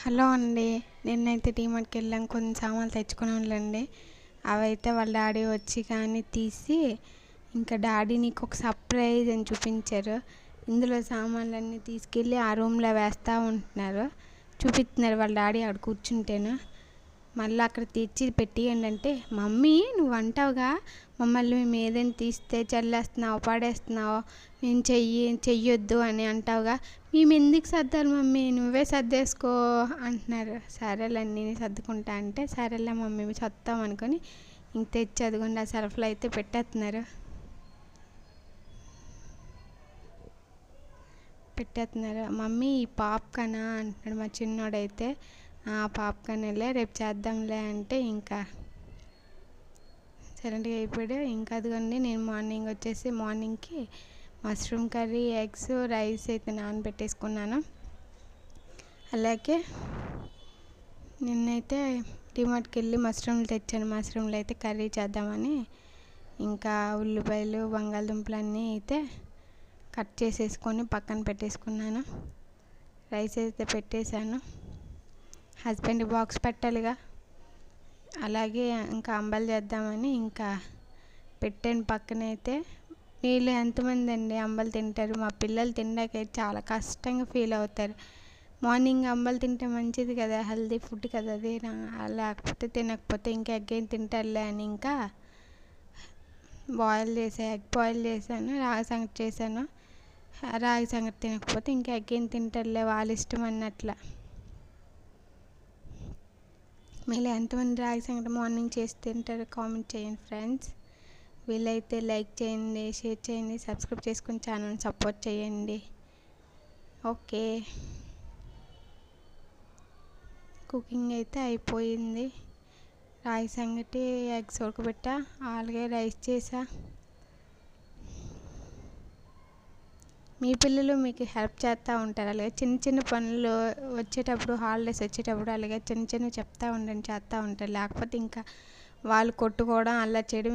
Hello అండి. నిన్నైతే డీమార్ట్‌కి వెళ్ళాం. కొన్ని సామాన్లు తెచ్చుకున్నాంలేండి. అవైతే వాళ్ళ డాడీ వచ్చి కానీ తీసి ఇంకా డాడీ నీకు ఒక సర్ప్రైజ్ అని చూపించారు. ఇందులో సామాన్లన్నీ తీసుకెళ్ళి ఆ రూమ్లో వేస్తూ ఉంటున్నారు. చూపిస్తున్నారు వాళ్ళ డాడీ అక్కడ కూర్చుంటేను. మళ్ళీ అక్కడ తెచ్చి పెట్టియండి అంటే, మమ్మీ నువ్వు అంటావుగా మమ్మల్ని మేము ఏదైనా తీస్తే చల్లేస్తున్నావు పాడేస్తున్నావు మేము చెయ్యొద్దు అని అంటావుగా, మేము ఎందుకు సర్దాలి మమ్మీ నువ్వే సర్దేసుకో అంటున్నారు. సరేలే నేను సర్దుకుంటా అంటే, సరేలే మమ్మీ సర్దుతాం అనుకొని ఇంక తెచ్చి అదిగోండి ఆ సర్ఫ్లో అయితే పెట్టేస్తున్నారు. మమ్మీ ఈ పాప్కార్న్ అంటున్నాడు మా చిన్నోడైతే. పాప్కార్న్లే రేపు చేద్దాంలే అంటే ఇంకా సైలెంట్గా అయిపోయాడు. ఇంకా అదిగోండి నేను మార్నింగ్కి మష్రూమ్ కర్రీ, ఎగ్స్, రైస్ అయితే నానబెట్టేసుకున్నాను. అలాగే నిన్నైతే డిమార్ట్కి వెళ్ళి మష్రూమ్లు తెచ్చాను. మష్రూమ్లు అయితే కర్రీ చేద్దామని ఇంకా ఉల్లిపాయలు, బంగాళదుంపలు అన్నీ అయితే కట్ చేసేసుకొని పక్కన పెట్టేసుకున్నాను. రైస్ అయితే పెట్టేశాను. హస్బెండ్ బాక్స్ పెట్టాలిగా, అలాగే ఇంకా అంబలు చేద్దామని ఇంకా పెట్టాను పక్కనైతే. వీళ్ళు ఎంతమంది అండి అంబలు తింటారు? మా పిల్లలు తినడానికైతే చాలా కష్టంగా ఫీల్ అవుతారు. మార్నింగ్ అంబలు తింటే మంచిది కదా, హెల్తీ ఫుడ్ కదా అది. లేకపోతే తినకపోతే ఇంకా ఎగ్ ఏం తింటారులే అని ఇంకా ఎగ్ బాయిల్ చేశాను, రాగి సంగటి చేశాను. రాగి సంగటి తినకపోతే ఇంకా ఎగ్ ఏం తింటారులే వాళ్ళ ఇష్టం అన్నట్ల. మీరు ఎంతమంది రాగి సంగటి మార్నింగ్ చేసి తింటారో కామెంట్ చేయండి ఫ్రెండ్స్. వీలైతే లైక్ చేయండి, షేర్ చేయండి, సబ్స్క్రైబ్ చేసుకుని ఛానల్ని సపోర్ట్ చేయండి. ఓకే, కుకింగ్ అయితే అయిపోయింది. రాగి సంగటి, ఎగ్స్ ఉడకబెట్టా, అలాగే రైస్ చేసా. మీ పిల్లలు మీకు హెల్ప్ చేస్తూ ఉంటారు. అలాగే చిన్న చిన్న పనులు వచ్చేటప్పుడు, హాలిడేస్ వచ్చేటప్పుడు అలాగే చిన్న చిన్నవి చెప్తూ ఉండండి, చేస్తూ ఉంటారు. లేకపోతే ఇంకా వాళ్ళు కొట్టుకోవడం అలా చేయడం